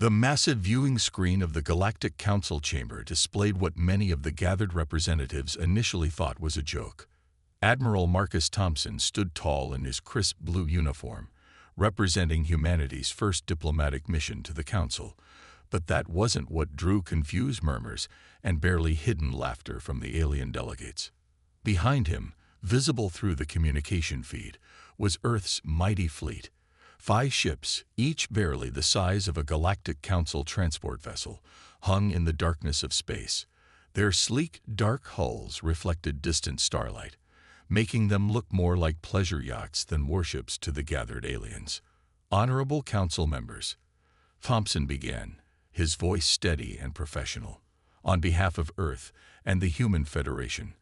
The massive viewing screen of the Galactic Council chamber displayed what many of the gathered representatives initially thought was a joke. Admiral Marcus Thompson stood tall in his crisp blue uniform, representing humanity's first diplomatic mission to the Council. But that wasn't what drew confused murmurs and barely hidden laughter from the alien delegates. Behind him, visible through the communication feed, was Earth's mighty fleet. 5 ships, each barely the size of a Galactic Council transport vessel, hung in the darkness of space. Their sleek, dark hulls reflected distant starlight, making them look more like pleasure yachts than warships to the gathered aliens. "Honorable Council members," Thompson began, his voice steady and professional. "On behalf of Earth and the Human Federation,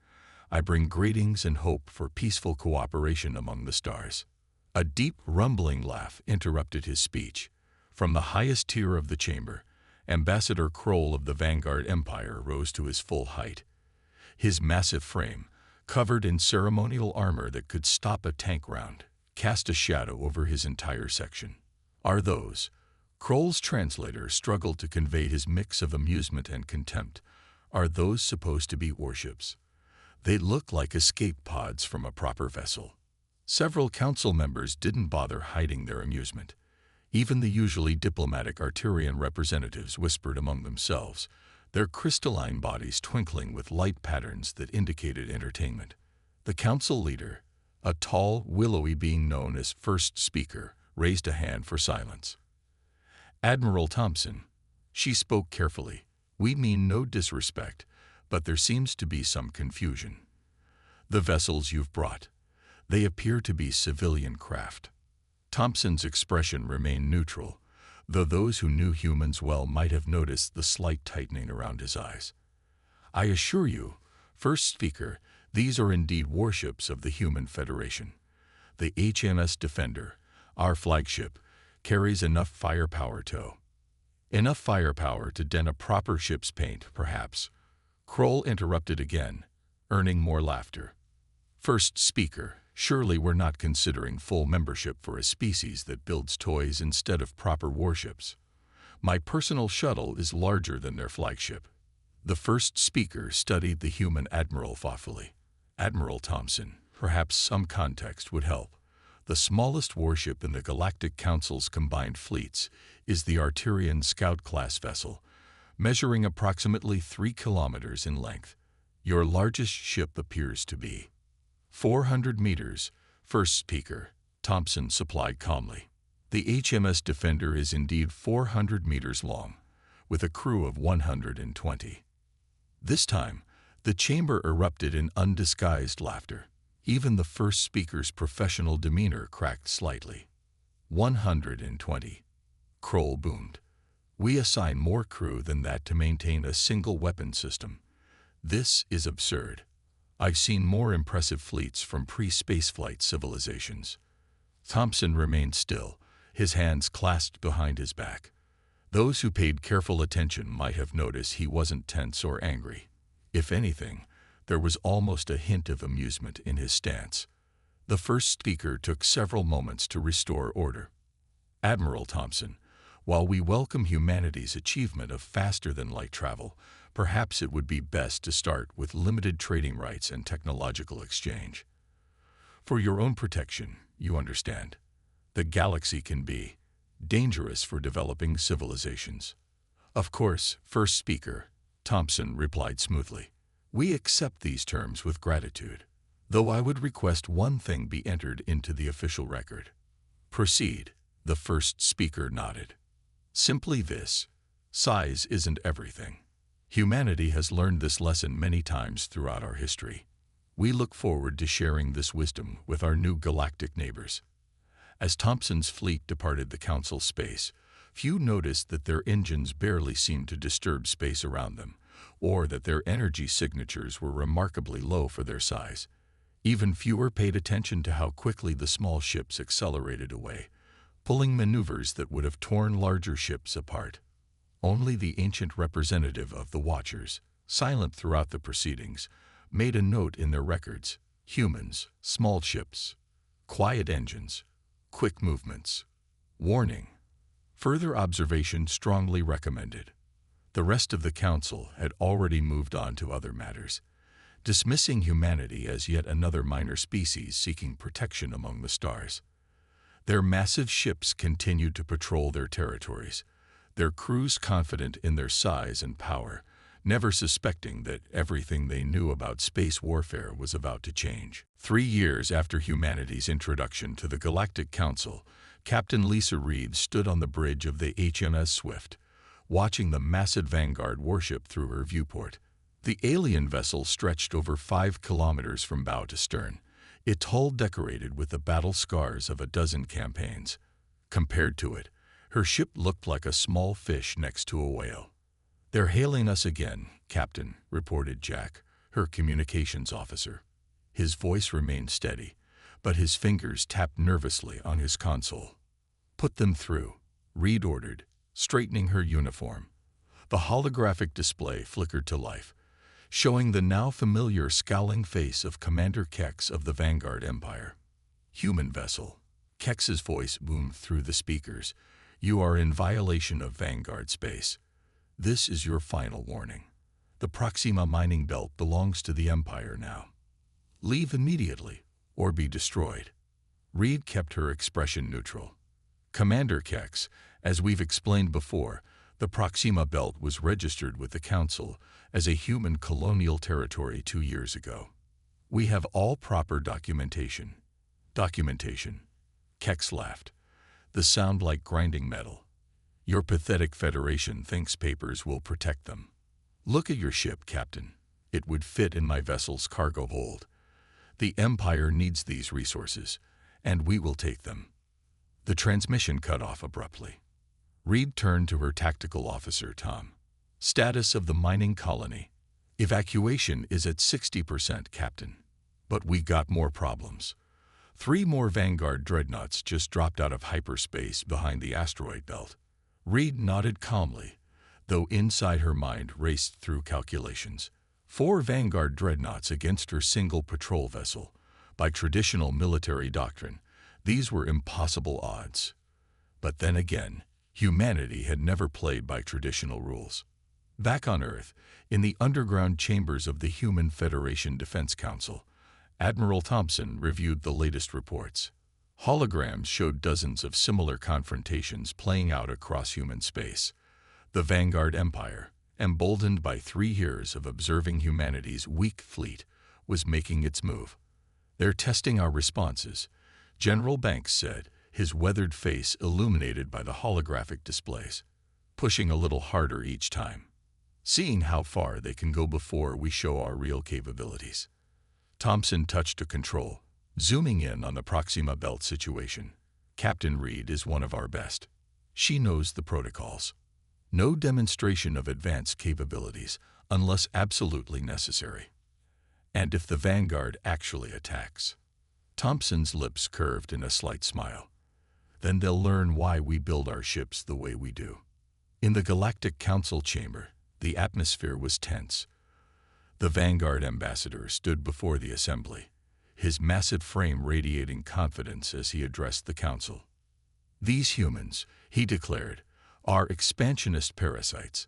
I bring greetings and hope for peaceful cooperation among the stars." A deep, rumbling laugh interrupted his speech. From the highest tier of the chamber, Ambassador Kroll of the Vanguard Empire rose to his full height. His massive frame, covered in ceremonial armor that could stop a tank round, cast a shadow over his entire section. "Are those?" Kroll's translator struggled to convey his mix of amusement and contempt. "Are those supposed to be warships? They look like escape pods from a proper vessel." Several council members didn't bother hiding their amusement. Even the usually diplomatic Arturian representatives whispered among themselves, their crystalline bodies twinkling with light patterns that indicated entertainment. The council leader, a tall, willowy being known as First Speaker, raised a hand for silence. "Admiral Thompson," she spoke carefully, "we mean no disrespect, but there seems to be some confusion. The vessels you've brought, they appear to be civilian craft." Thompson's expression remained neutral, though those who knew humans well might have noticed the slight tightening around his eyes. "I assure you, First Speaker, these are indeed warships of the Human Federation. The HMS Defender, our flagship, carries enough firepower to..." "Enough firepower to dent a proper ship's paint, perhaps." Kroll interrupted again, earning more laughter. "First Speaker, surely we're not considering full membership for a species that builds toys instead of proper warships. My personal shuttle is larger than their flagship." The First Speaker studied the human admiral thoughtfully. "Admiral Thompson, perhaps some context would help. The smallest warship in the Galactic Council's combined fleets is the Arturian Scout-class vessel, measuring approximately 3 kilometers in length. Your largest ship appears to be 400 meters, First Speaker," Thompson supplied calmly. "The HMS Defender is indeed 400 meters long, with a crew of 120. This time, the chamber erupted in undisguised laughter. Even the First Speaker's professional demeanor cracked slightly. 120. Kroll boomed. "We assign more crew than that to maintain a single weapon system. This is absurd. I've seen more impressive fleets from pre-spaceflight civilizations." Thompson remained still, his hands clasped behind his back. Those who paid careful attention might have noticed he wasn't tense or angry. If anything, there was almost a hint of amusement in his stance. The First Speaker took several moments to restore order. "Admiral Thompson, while we welcome humanity's achievement of faster-than-light travel, perhaps it would be best to start with limited trading rights and technological exchange. For your own protection, you understand. The galaxy can be dangerous for developing civilizations." "Of course, First Speaker," Thompson replied smoothly. "We accept these terms with gratitude, though I would request one thing be entered into the official record." "Proceed," the First Speaker nodded. "Simply this: size isn't everything. Humanity has learned this lesson many times throughout our history. We look forward to sharing this wisdom with our new galactic neighbors." As Thompson's fleet departed the Council space, few noticed that their engines barely seemed to disturb space around them, or that their energy signatures were remarkably low for their size. Even fewer paid attention to how quickly the small ships accelerated away, pulling maneuvers that would have torn larger ships apart. Only the ancient representative of the Watchers, silent throughout the proceedings, made a note in their records: humans, small ships, quiet engines, quick movements. Warning: Further observation strongly recommended. The rest of the council had already moved on to other matters, dismissing humanity as yet another minor species seeking protection among the stars. Their massive ships continued to patrol their territories, their crews confident in their size and power, never suspecting that everything they knew about space warfare was about to change. 3 years after humanity's introduction to the Galactic Council, Captain Lisa Reed stood on the bridge of the HMS Swift, watching the massive Vanguard warship through her viewport. The alien vessel stretched over 5 kilometers from bow to stern, its hull decorated with the battle scars of a dozen campaigns. Compared to it, her ship looked like a small fish next to a whale. "They're hailing us again, Captain," reported Jack, her communications officer. His voice remained steady, but his fingers tapped nervously on his console. "Put them through," Reed ordered, straightening her uniform. The holographic display flickered to life, showing the now familiar scowling face of Commander Kex of the Vanguard Empire. "Human vessel." Kex's voice boomed through the speakers. "You are in violation of Vanguard space. This is your final warning. The Proxima mining belt belongs to the Empire now. Leave immediately, or be destroyed." Reed kept her expression neutral. "Commander Kex, as we've explained before, the Proxima belt was registered with the Council as a human colonial territory 2 years ago. We have all proper documentation." "Documentation?" Kex laughed, the sound like grinding metal. "Your pathetic Federation thinks papers will protect them. Look at your ship, Captain. It would fit in my vessel's cargo hold. The Empire needs these resources, and we will take them." The transmission cut off abruptly. Reed turned to her tactical officer, Tom. "Status of the mining colony. Evacuation is at 60%, Captain. But we got more problems. 3 more Vanguard dreadnoughts just dropped out of hyperspace behind the asteroid belt." Reed nodded calmly, though inside her mind raced through calculations. 4 Vanguard dreadnoughts against her single patrol vessel. By traditional military doctrine, these were impossible odds. But then again, humanity had never played by traditional rules. Back on Earth, in the underground chambers of the Human Federation Defense Council, Admiral Thompson reviewed the latest reports. Holograms showed dozens of similar confrontations playing out across human space. The Vanguard Empire, emboldened by 3 years of observing humanity's weak fleet, was making its move. "They're testing our responses," General Banks said, his weathered face illuminated by the holographic displays. "Pushing a little harder each time. Seeing how far they can go before we show our real capabilities." Thompson touched a control, zooming in on the Proxima Belt situation. "Captain Reed is one of our best. She knows the protocols. No demonstration of advanced capabilities unless absolutely necessary. And if the Vanguard actually attacks." Thompson's lips curved in a slight smile. "Then they'll learn why we build our ships the way we do." In the Galactic Council chamber, the atmosphere was tense. The Vanguard ambassador stood before the assembly, his massive frame radiating confidence as he addressed the council. "These humans," he declared, "are expansionist parasites.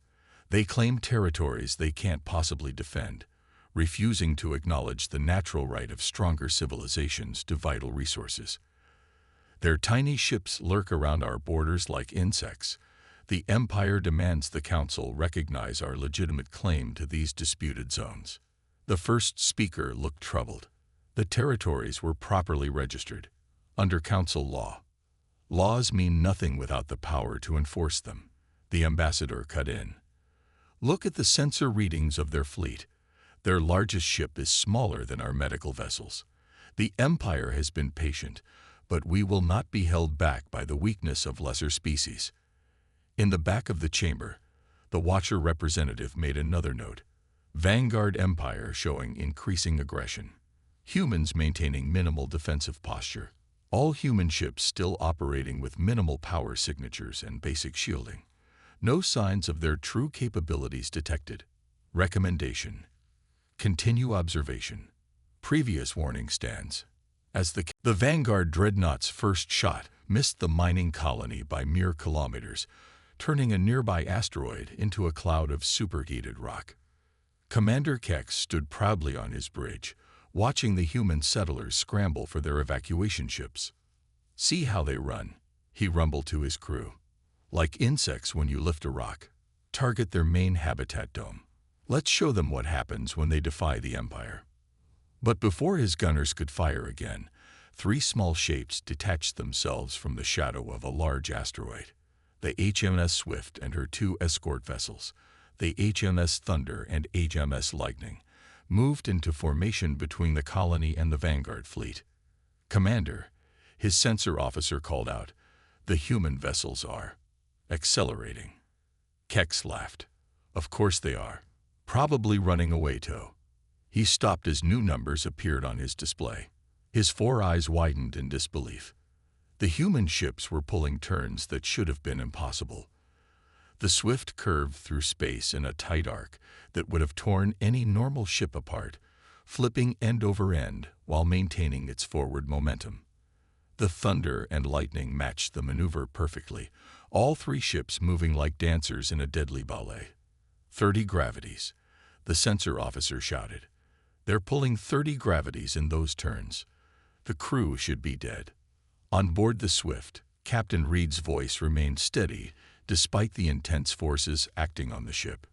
They claim territories they can't possibly defend, refusing to acknowledge the natural right of stronger civilizations to vital resources. Their tiny ships lurk around our borders like insects. The Empire demands the Council recognize our legitimate claim to these disputed zones." The first speaker looked troubled. The territories were properly registered, under Council law. "Laws mean nothing without the power to enforce them," the ambassador cut in. "Look at the sensor readings of their fleet. Their largest ship is smaller than our medical vessels. The Empire has been patient, but we will not be held back by the weakness of lesser species." In the back of the chamber, the Watcher representative made another note. "Vanguard Empire showing increasing aggression. Humans maintaining minimal defensive posture. All human ships still operating with minimal power signatures and basic shielding. No signs of their true capabilities detected. Recommendation: continue observation. Previous warning stands." As the Vanguard dreadnought's first shot missed the mining colony by mere kilometers, turning a nearby asteroid into a cloud of superheated rock. Commander Kex stood proudly on his bridge, watching the human settlers scramble for their evacuation ships. "See how they run," he rumbled to his crew. "Like insects when you lift a rock. Target their main habitat dome. Let's show them what happens when they defy the Empire." But before his gunners could fire again, 3 small shapes detached themselves from the shadow of a large asteroid. The HMS Swift and her 2 escort vessels, the HMS Thunder and HMS Lightning, moved into formation between the colony and the Vanguard fleet. "Commander," his sensor officer called out, "the human vessels are accelerating." Kex laughed. "Of course they are. Probably running away too." He stopped as new numbers appeared on his display. His 4 eyes widened in disbelief. The human ships were pulling turns that should have been impossible. The Swift curved through space in a tight arc that would have torn any normal ship apart, flipping end over end while maintaining its forward momentum. The Thunder and Lightning matched the maneuver perfectly, all 3 ships moving like dancers in a deadly ballet. 30 gravities, the sensor officer shouted. "They're pulling 30 gravities in those turns. The crew should be dead." On board the Swift, Captain Reed's voice remained steady despite the intense forces acting on the ship.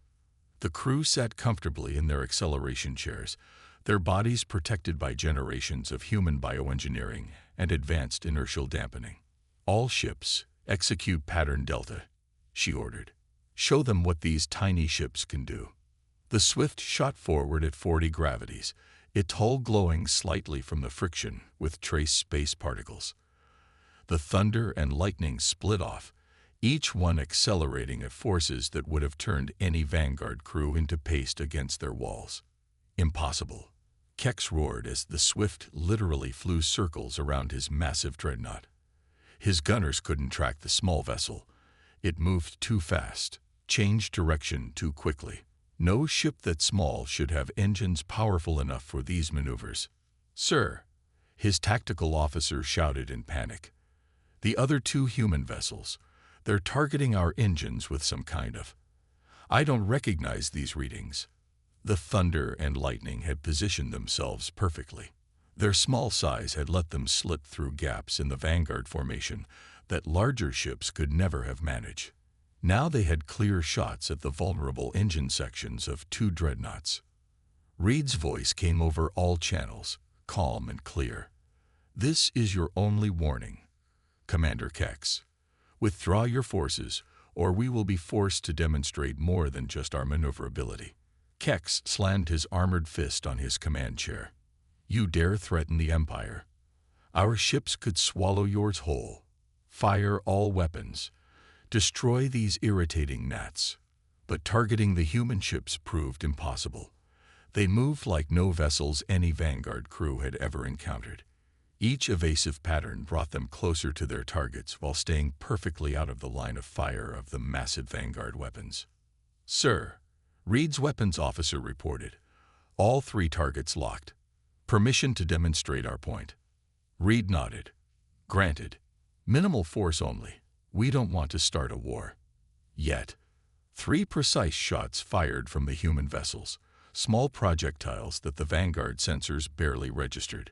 The crew sat comfortably in their acceleration chairs, their bodies protected by generations of human bioengineering and advanced inertial dampening. "All ships, execute Pattern Delta," she ordered. "Show them what these tiny ships can do." The Swift shot forward at 40 gravities, its hull glowing slightly from the friction with trace space particles. The Thunder and Lightning split off, each one accelerating at forces that would have turned any Vanguard crew into paste against their walls. "Impossible," Kex roared as the Swift literally flew circles around his massive dreadnought. His gunners couldn't track the small vessel. It moved too fast, changed direction too quickly. No ship that small should have engines powerful enough for these maneuvers. "Sir," his tactical officer shouted in panic. "The other 2 human vessels, they're targeting our engines with some kind of... I don't recognize these readings." The Thunder and Lightning had positioned themselves perfectly. Their small size had let them slip through gaps in the Vanguard formation that larger ships could never have managed. Now they had clear shots at the vulnerable engine sections of 2 dreadnoughts. Reed's voice came over all channels, calm and clear. "This is your only warning, Commander Kex. Withdraw your forces, or we will be forced to demonstrate more than just our maneuverability." Kex slammed his armored fist on his command chair. "You dare threaten the Empire? Our ships could swallow yours whole. Fire all weapons. Destroy these irritating gnats." But targeting the human ships proved impossible. They moved like no vessels any Vanguard crew had ever encountered. Each evasive pattern brought them closer to their targets while staying perfectly out of the line of fire of the massive Vanguard weapons. "Sir," Reed's weapons officer reported, "all 3 targets locked. Permission to demonstrate our point." Reed nodded. "Granted. Minimal force only. We don't want to start a war. Yet." 3 precise shots fired from the human vessels, small projectiles that the Vanguard sensors barely registered.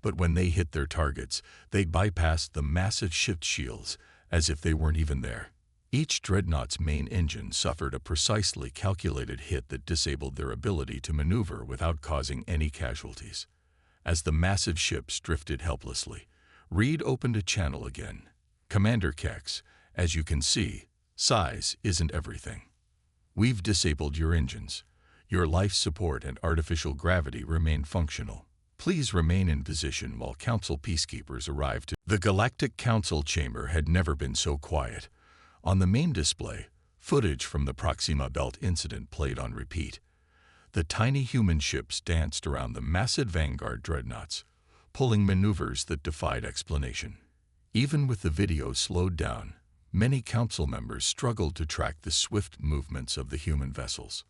But when they hit their targets, they bypassed the massive shift shields as if they weren't even there. Each dreadnought's main engine suffered a precisely calculated hit that disabled their ability to maneuver without causing any casualties. As the massive ships drifted helplessly, Reed opened a channel again. "Commander Kex, as you can see, size isn't everything. We've disabled your engines. Your life support and artificial gravity remain functional. Please remain in position while Council peacekeepers arrive to..." The Galactic Council chamber had never been so quiet. On the main display, footage from the Proxima Belt incident played on repeat. The tiny human ships danced around the massive Vanguard dreadnoughts, pulling maneuvers that defied explanation. Even with the video slowed down, many council members struggled to track the swift movements of the human vessels.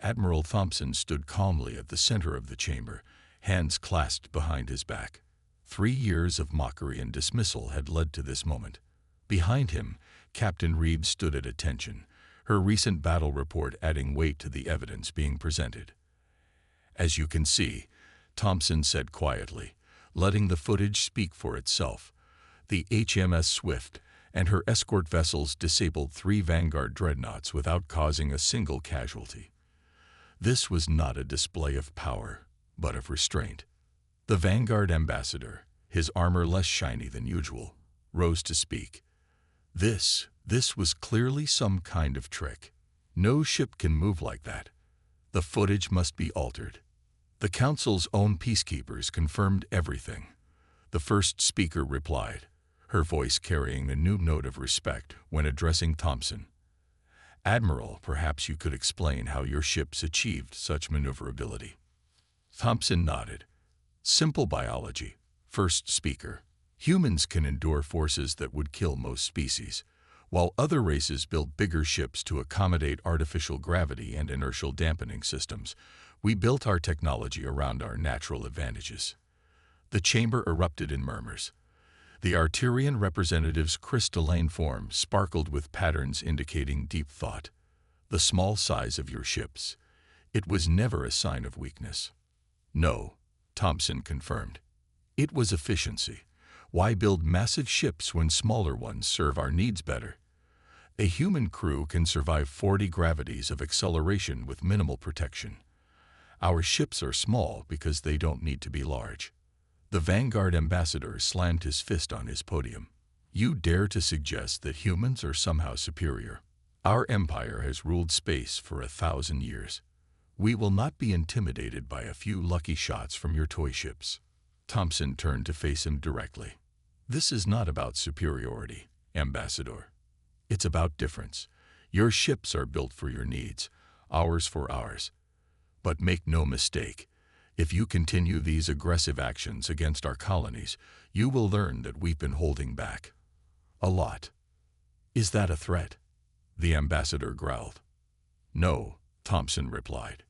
Admiral Thompson stood calmly at the center of the chamber, hands clasped behind his back. 3 years of mockery and dismissal had led to this moment. Behind him, Captain Reeves stood at attention, her recent battle report adding weight to the evidence being presented. "As you can see," Thompson said quietly, letting the footage speak for itself, "the HMS Swift and her escort vessels disabled 3 Vanguard dreadnoughts without causing a single casualty. This was not a display of power, but of restraint." The Vanguard ambassador, his armor less shiny than usual, rose to speak. This was clearly some kind of trick. No ship can move like that. The footage must be altered. The Council's own peacekeepers confirmed everything. The first speaker replied, her voice carrying a new note of respect when addressing Thompson. "Admiral, perhaps you could explain how your ships achieved such maneuverability." Thompson nodded. "Simple biology." First speaker. "Humans can endure forces that would kill most species, while other races build bigger ships to accommodate artificial gravity and inertial dampening systems. We built our technology around our natural advantages." The chamber erupted in murmurs. The Arterian representative's crystalline form sparkled with patterns indicating deep thought. "The small size of your ships. It was never a sign of weakness." "No," Thompson confirmed. "It was efficiency. Why build massive ships when smaller ones serve our needs better? A human crew can survive 40 gravities of acceleration with minimal protection. Our ships are small because they don't need to be large." The Vanguard ambassador slammed his fist on his podium. "You dare to suggest that humans are somehow superior? Our empire has ruled space for 1,000 years. We will not be intimidated by a few lucky shots from your toy ships." Thompson turned to face him directly. "This is not about superiority, Ambassador. It's about difference. Your ships are built for your needs, ours for ours. But make no mistake, if you continue these aggressive actions against our colonies, you will learn that we've been holding back. A lot." "Is that a threat?" the ambassador growled. "No," Thompson replied.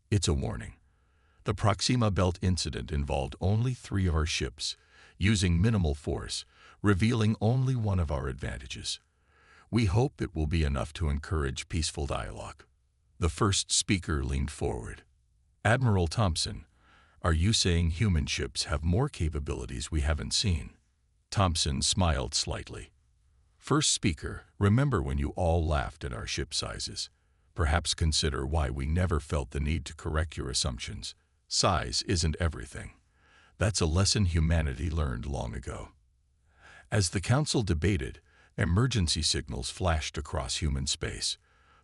"It's a warning. The Proxima Belt incident involved only 3 of our ships, using minimal force, revealing only one of our advantages. We hope it will be enough to encourage peaceful dialogue." The first speaker leaned forward. "Admiral Thompson, are you saying human ships have more capabilities we haven't seen?" Thompson smiled slightly. "First speaker, remember when you all laughed at our ship sizes? Perhaps consider why we never felt the need to correct your assumptions. Size isn't everything. That's a lesson humanity learned long ago." As the Council debated, emergency signals flashed across human space.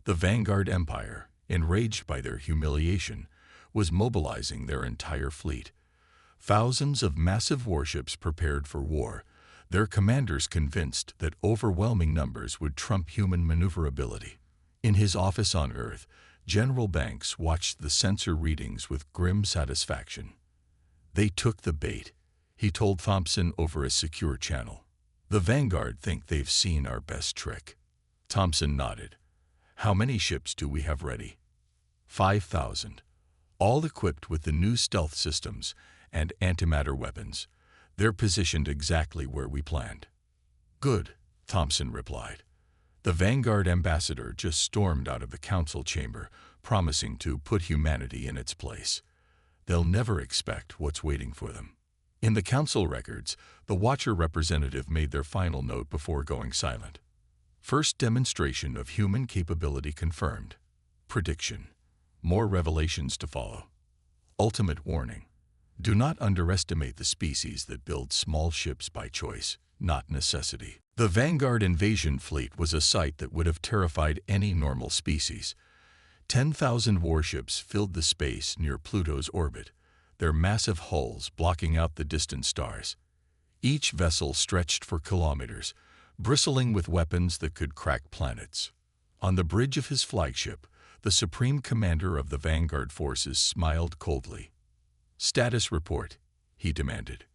The Vanguard Empire, enraged by their humiliation, was mobilizing their entire fleet. Thousands of massive warships prepared for war, their commanders convinced that overwhelming numbers would trump human maneuverability. In his office on Earth, General Banks watched the sensor readings with grim satisfaction. "They took the bait," he told Thompson over a secure channel. "The Vanguard think they've seen our best trick." Thompson nodded. "How many ships do we have ready?" 5,000. All equipped with the new stealth systems and antimatter weapons. They're positioned exactly where we planned." "Good," Thompson replied. The Vanguard ambassador just stormed out of the council chamber, promising to put humanity in its place. They'll never expect what's waiting for them. In the council records, the Watcher representative made their final note before going silent. "First demonstration of human capability confirmed. Prediction: more revelations to follow. Ultimate warning: do not underestimate the species that build small ships by choice, not necessity." The Vanguard invasion fleet was a sight that would have terrified any normal species. 10,000 warships filled the space near Pluto's orbit, their massive hulls blocking out the distant stars. Each vessel stretched for kilometers, bristling with weapons that could crack planets. On the bridge of his flagship, the Supreme Commander of the Vanguard forces smiled coldly. "Status report," he demanded.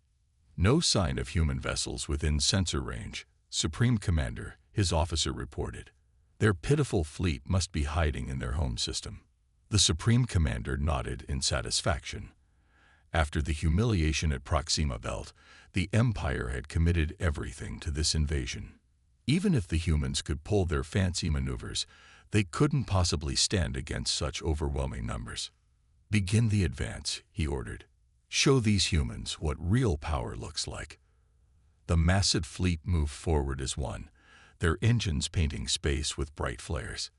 "No sign of human vessels within sensor range, Supreme Commander," his officer reported. "Their pitiful fleet must be hiding in their home system." The Supreme Commander nodded in satisfaction. After the humiliation at Proxima Belt, the Empire had committed everything to this invasion. Even if the humans could pull their fancy maneuvers, they couldn't possibly stand against such overwhelming numbers. "Begin the advance," he ordered. "Show these humans what real power looks like." The massive fleet moved forward as one, their engines painting space with bright flares.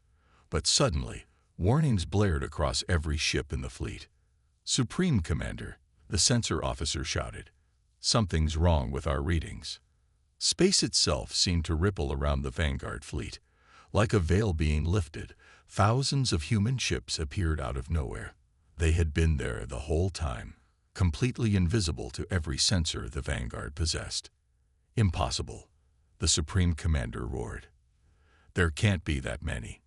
But suddenly, warnings blared across every ship in the fleet. "Supreme Commander," the sensor officer shouted, "something's wrong with our readings." Space itself seemed to ripple around the Vanguard fleet. Like a veil being lifted, thousands of human ships appeared out of nowhere. They had been there the whole time, completely invisible to every sensor the Vanguard possessed. "Impossible," the Supreme Commander roared. "There can't be that many."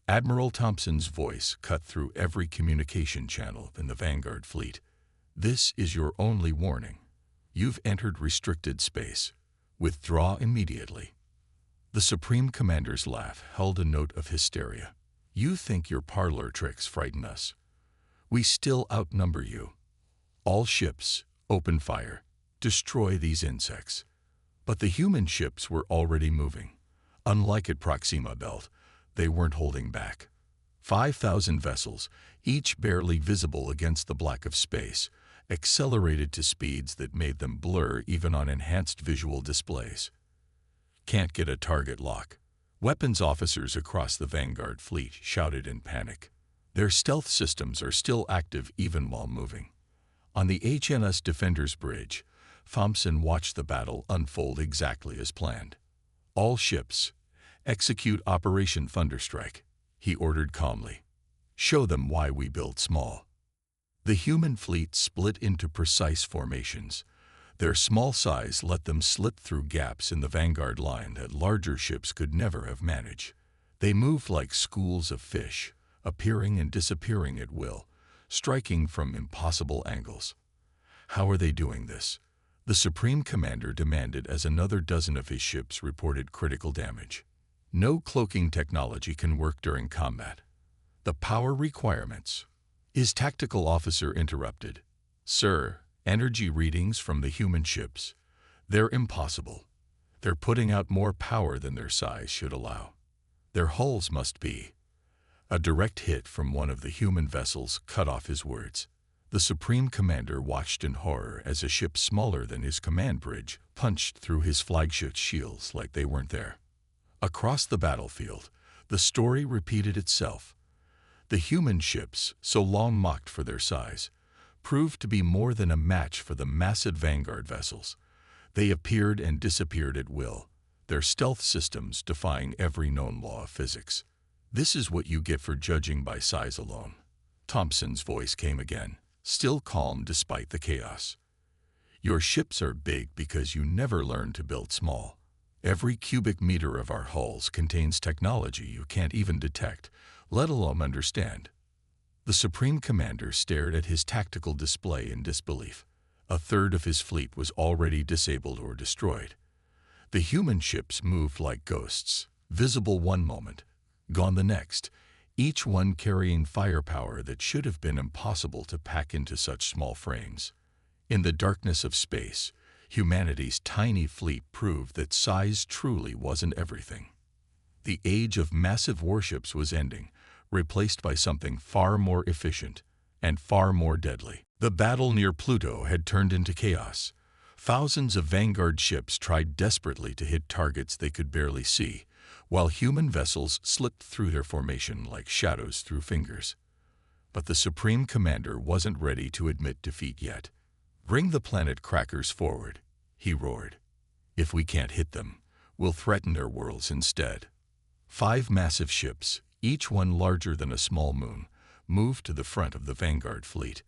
Admiral Thompson's voice cut through every communication channel in the Vanguard fleet. "This is your only warning. You've entered restricted space. Withdraw immediately." The Supreme Commander's laugh held a note of hysteria. "You think your parlor tricks frighten us? We still outnumber you. All ships, open fire. Destroy these insects." But the human ships were already moving. Unlike at Proxima Belt, they weren't holding back. 5,000 vessels, each barely visible against the black of space, accelerated to speeds that made them blur even on enhanced visual displays. "Can't get a target lock," weapons officers across the Vanguard fleet shouted in panic. Their stealth systems are still active even while moving. On the HMS Defender's bridge, Thompson watched the battle unfold exactly as planned. "All ships, execute Operation Thunderstrike," he ordered calmly. "Show them why we build small." The human fleet split into precise formations. Their small size let them slip through gaps in the Vanguard line that larger ships could never have managed. They moved like schools of fish, appearing and disappearing at will, striking from impossible angles. "How are they doing this?" the Supreme Commander demanded as another dozen of his ships reported critical damage. "No cloaking technology can work during combat. The power requirements." His tactical officer interrupted. "Sir, energy readings from the human ships. They're impossible. They're putting out more power than their size should allow. Their hulls must be." A direct hit from one of the human vessels cut off his words. The Supreme Commander watched in horror as a ship smaller than his command bridge punched through his flagship's shields like they weren't there. Across the battlefield, the story repeated itself. The human ships, so long mocked for their size, proved to be more than a match for the massive Vanguard vessels. They appeared and disappeared at will, their stealth systems defying every known law of physics. "This is what you get for judging by size alone." Thompson's voice came again, still calm despite the chaos. "Your ships are big because you never learned to build small. Every cubic meter of our hulls contains technology you can't even detect, let alone understand." The Supreme Commander stared at his tactical display in disbelief. A third of his fleet was already disabled or destroyed. The human ships moved like ghosts, visible one moment, gone the next, each one carrying firepower that should have been impossible to pack into such small frames. In the darkness of space, humanity's tiny fleet proved that size truly wasn't everything. The age of massive warships was ending, replaced by something far more efficient and far more deadly. The battle near Pluto had turned into chaos. Thousands of Vanguard ships tried desperately to hit targets they could barely see, while human vessels slipped through their formation like shadows through fingers. But the Supreme Commander wasn't ready to admit defeat yet. "Bring the planet crackers forward," he roared. "If we can't hit them, we'll threaten their worlds instead." 5 massive ships, each one larger than a small moon, moved to the front of the Vanguard fleet.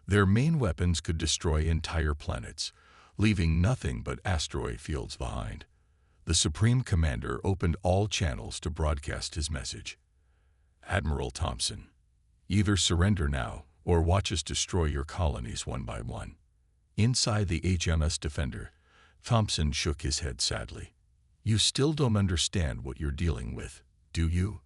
Their main weapons could destroy entire planets, leaving nothing but asteroid fields behind. The Supreme Commander opened all channels to broadcast his message. "Admiral Thompson, either surrender now or watch us destroy your colonies one by one." Inside the HMS Defender, Thompson shook his head sadly. "You still don't understand what you're dealing with, do you?"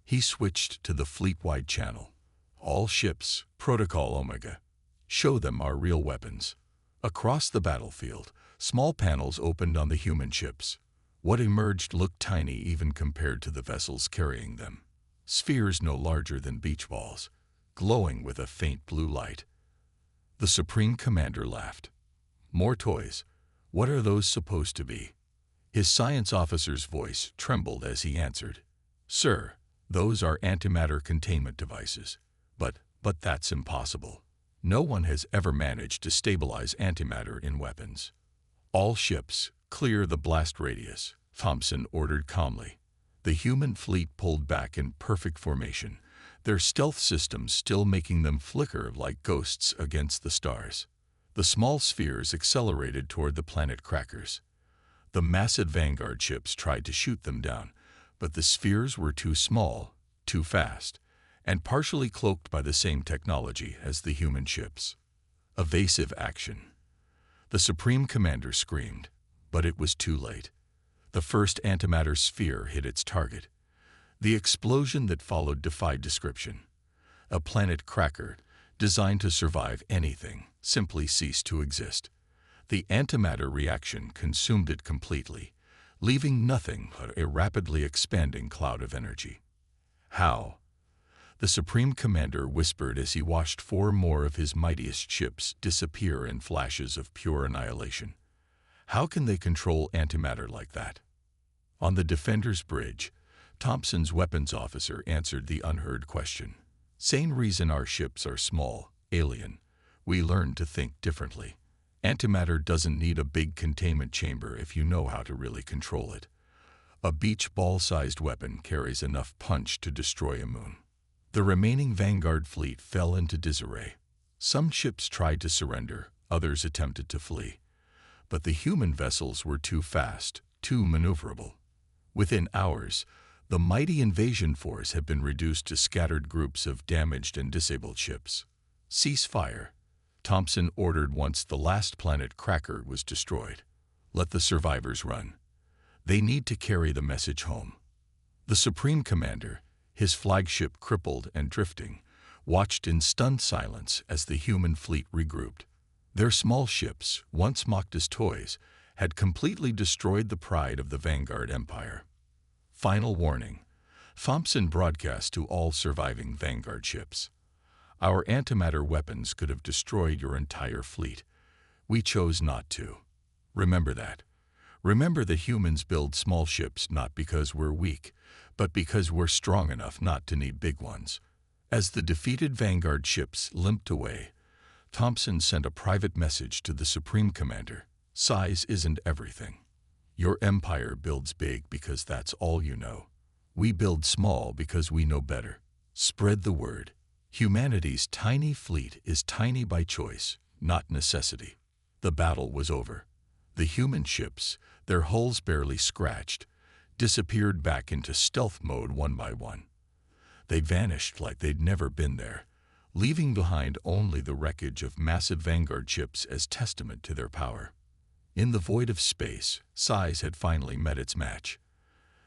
He switched to the fleet-wide channel. "All ships, Protocol Omega. Show them our real weapons. Across the battlefield, small panels opened on the human ships. What emerged looked tiny even compared to the vessels carrying them. Spheres no larger than beach balls, glowing with a faint blue light. The Supreme Commander laughed. More toys. What are those supposed to be? His science officer's voice trembled as he answered. Sir, those are antimatter containment devices. But that's impossible. No one has ever managed to stabilize antimatter in weapons. All ships, clear the blast radius, Thompson ordered calmly. The human fleet pulled back in perfect formation, their stealth systems still making them flicker like ghosts against the stars. The small spheres accelerated toward the planet crackers. The massive Vanguard ships tried to shoot them down, but the spheres were too small, too fast, and partially cloaked by the same technology as the human ships. Evasive action. The Supreme Commander screamed, but it was too late. The first antimatter sphere hit its target. The explosion that followed defied description. A planet cracker, designed to survive anything, simply ceased to exist. The antimatter reaction consumed it completely, leaving nothing but a rapidly expanding cloud of energy. How? The Supreme Commander whispered as he watched 4 more of his mightiest ships disappear in flashes of pure annihilation. How can they control antimatter like that? On the Defender's bridge, Thompson's weapons officer answered the unheard question. Same reason our ships are small, alien. We learned to think differently. Antimatter doesn't need a big containment chamber if you know how to really control it. A beach ball-sized weapon carries enough punch to destroy a moon. The remaining Vanguard fleet fell into disarray. Some ships tried to surrender, others attempted to flee. But the human vessels were too fast, too maneuverable. Within hours, the mighty invasion force had been reduced to scattered groups of damaged and disabled ships. Cease fire, Thompson ordered once the last planet cracker was destroyed. Let the survivors run. They need to carry the message home. The Supreme Commander, his flagship crippled and drifting, watched in stunned silence as the human fleet regrouped. Their small ships, once mocked as toys, had completely destroyed the pride of the Vanguard Empire. Final warning. Thompson broadcast to all surviving Vanguard ships. Our antimatter weapons could have destroyed your entire fleet. We chose not to. Remember that. Remember that humans build small ships not because we're weak, but because we're strong enough not to need big ones. As the defeated Vanguard ships limped away, Thompson sent a private message to the Supreme Commander. Size isn't everything. Your empire builds big because that's all you know. We build small because we know better. Spread the word. Humanity's tiny fleet is tiny by choice, not necessity. The battle was over. The human ships, their hulls barely scratched, disappeared back into stealth mode one by one. They vanished like they'd never been there, leaving behind only the wreckage of massive Vanguard ships as testament to their power. In the void of space, size had finally met its match.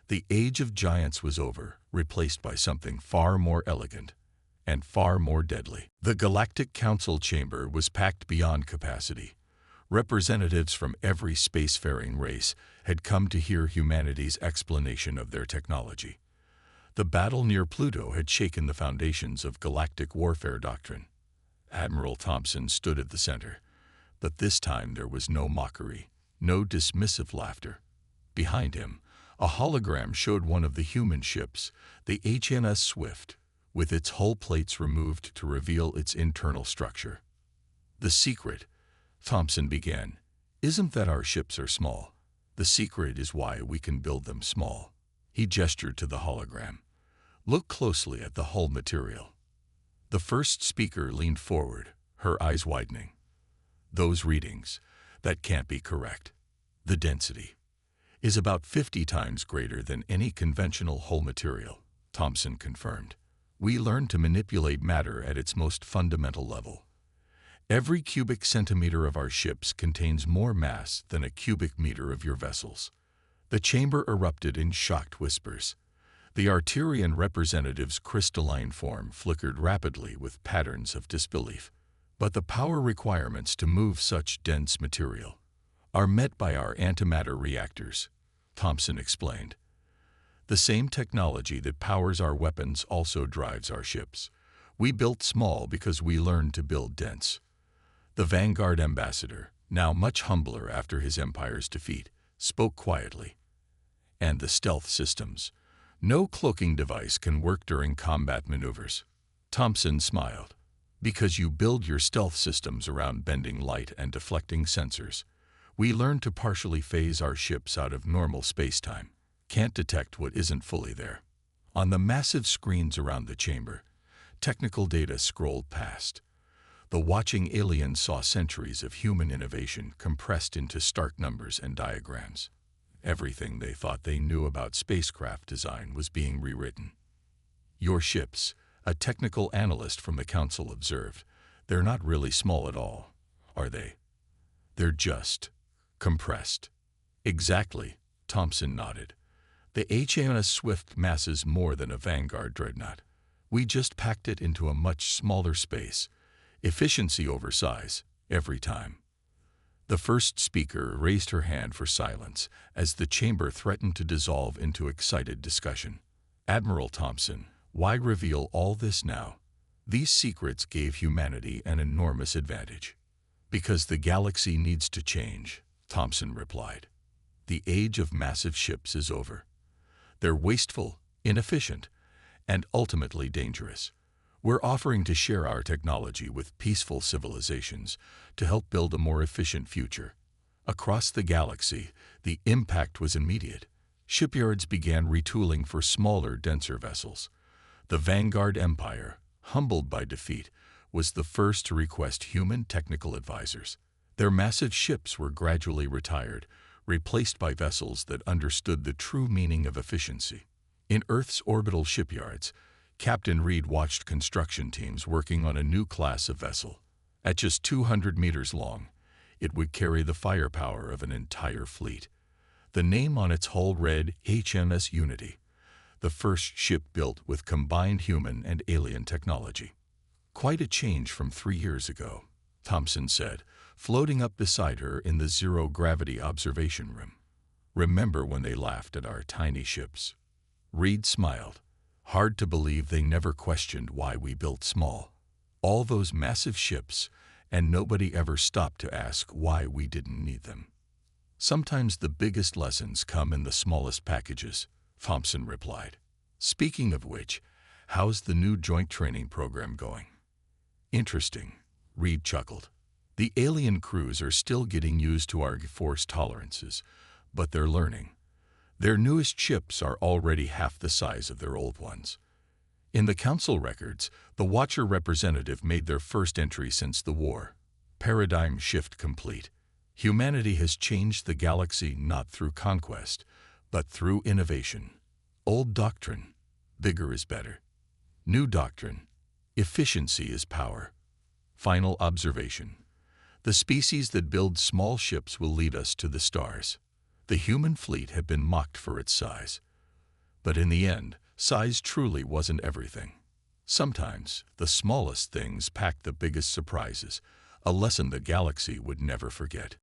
The age of giants was over, replaced by something far more elegant and far more deadly. The Galactic Council chamber was packed beyond capacity. Representatives from every spacefaring race had come to hear humanity's explanation of their technology. The battle near Pluto had shaken the foundations of galactic warfare doctrine. Admiral Thompson stood at the center, but this time there was no mockery, no dismissive laughter. Behind him, a hologram showed one of the human ships, the HNS Swift, with its hull plates removed to reveal its internal structure. The secret, Thompson began, isn't that our ships are small. The secret is why we can build them small. He gestured to the hologram. Look closely at the hull material. The first speaker leaned forward, her eyes widening. Those readings, that can't be correct. The density is about 50 times greater than any conventional hull material, Thompson confirmed. We learned to manipulate matter at its most fundamental level. Every cubic centimeter of our ships contains more mass than a cubic meter of your vessels. The chamber erupted in shocked whispers. The Arterian representative's crystalline form flickered rapidly with patterns of disbelief. But the power requirements to move such dense material are met by our antimatter reactors, Thompson explained. The same technology that powers our weapons also drives our ships. We built small because we learned to build dense. The Vanguard ambassador, now much humbler after his empire's defeat, spoke quietly. And the stealth systems. No cloaking device can work during combat maneuvers. Thompson smiled. Because you build your stealth systems around bending light and deflecting sensors. We learned to partially phase our ships out of normal space-time. Can't detect what isn't fully there. On the massive screens around the chamber, technical data scrolled past. The watching aliens saw centuries of human innovation compressed into stark numbers and diagrams. Everything they thought they knew about spacecraft design was being rewritten. Your ships, a technical analyst from the council observed, they're not really small at all, are they? They're just compressed. Exactly, Thompson nodded. The HMS Swift masses more than a Vanguard dreadnought. We just packed it into a much smaller space. Efficiency over size, every time. The first speaker raised her hand for silence as the chamber threatened to dissolve into excited discussion. Admiral Thompson, why reveal all this now? These secrets gave humanity an enormous advantage. Because the galaxy needs to change, Thompson replied. The age of massive ships is over. They're wasteful, inefficient, and ultimately dangerous. We're offering to share our technology with peaceful civilizations to help build a more efficient future. Across the galaxy, the impact was immediate. Shipyards began retooling for smaller, denser vessels. The Vanguard Empire, humbled by defeat, was the first to request human technical advisors. Their massive ships were gradually retired, replaced by vessels that understood the true meaning of efficiency. In Earth's orbital shipyards, Captain Reed watched construction teams working on a new class of vessel. At just 200 meters long, it would carry the firepower of an entire fleet. The name on its hull read HMS Unity, the first ship built with combined human and alien technology. Quite a change from 3 years ago, Thompson said, floating up beside her in the zero-gravity observation room. Remember when they laughed at our tiny ships? Reed smiled. Hard to believe they never questioned why we built small. All those massive ships, and nobody ever stopped to ask why we didn't need them. Sometimes the biggest lessons come in the smallest packages, Thompson replied. Speaking of which, how's the new joint training program going? Interesting, Reed chuckled. The alien crews are still getting used to our force tolerances, but they're learning. Their newest ships are already half the size of their old ones. In the council records, the Watcher representative made their first entry since the war. Paradigm shift complete. Humanity has changed the galaxy not through conquest, but through innovation. Old doctrine, bigger is better. New doctrine, efficiency is power. Final observation. The species that builds small ships will lead us to the stars. The human fleet had been mocked for its size. But in the end, size truly wasn't everything. Sometimes, the smallest things packed the biggest surprises, a lesson the galaxy would never forget.